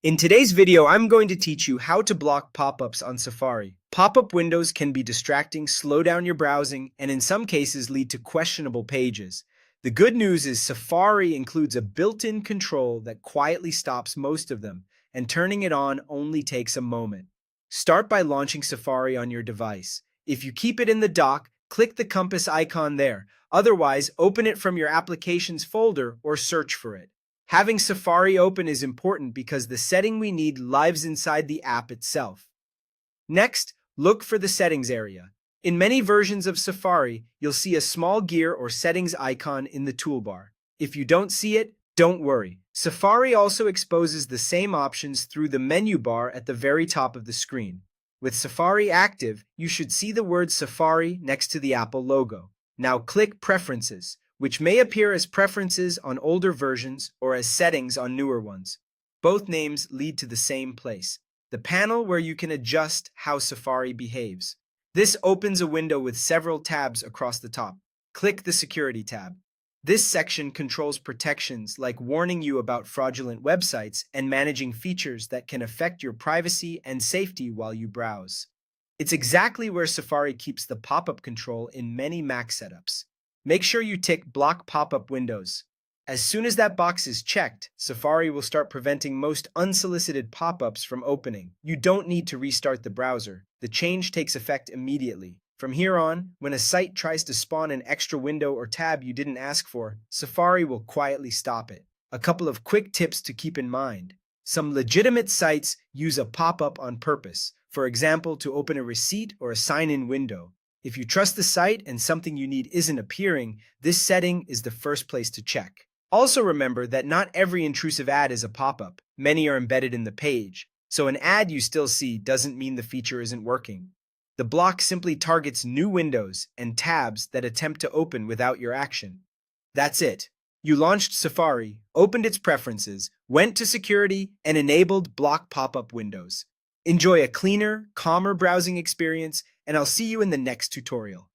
In today's video, I'm going to teach you how to block pop-ups on Safari. Pop-up windows can be distracting, slow down your browsing, and in some cases lead to questionable pages. The good news is Safari includes a built-in control that quietly stops most of them, and turning it on only takes a moment. Start by launching Safari on your device. If you keep it in the dock, click the compass icon there. Otherwise, open it from your Applications folder or search for it. Having Safari open is important because the setting we need lives inside the app itself. Next, look for the settings area. In many versions of Safari, you'll see a small gear or settings icon in the toolbar. If you don't see it, don't worry. Safari also exposes the same options through the menu bar at the very top of the screen. With Safari active, you should see the word Safari next to the Apple logo. Now click Preferences, which may appear as preferences on older versions or as settings on newer ones. Both names lead to the same place, the panel where you can adjust how Safari behaves. This opens a window with several tabs across the top. Click the Security tab. This section controls protections like warning you about fraudulent websites and managing features that can affect your privacy and safety while you browse. It's exactly where Safari keeps the pop-up control in many Mac setups. Make sure you tick Block Pop-up Windows. As soon as that box is checked, Safari will start preventing most unsolicited pop-ups from opening. You don't need to restart the browser. The change takes effect immediately. From here on, when a site tries to spawn an extra window or tab you didn't ask for, Safari will quietly stop it. A couple of quick tips to keep in mind. Some legitimate sites use a pop-up on purpose, for example, to open a receipt or a sign-in window. If you trust the site and something you need isn't appearing, this setting is the first place to check. Also remember that not every intrusive ad is a pop-up. Many are embedded in the page, so an ad you still see doesn't mean the feature isn't working. The block simply targets new windows and tabs that attempt to open without your action. That's it. You launched Safari, opened its preferences, went to security, and enabled block pop-up windows. Enjoy a cleaner, calmer browsing experience, and I'll see you in the next tutorial.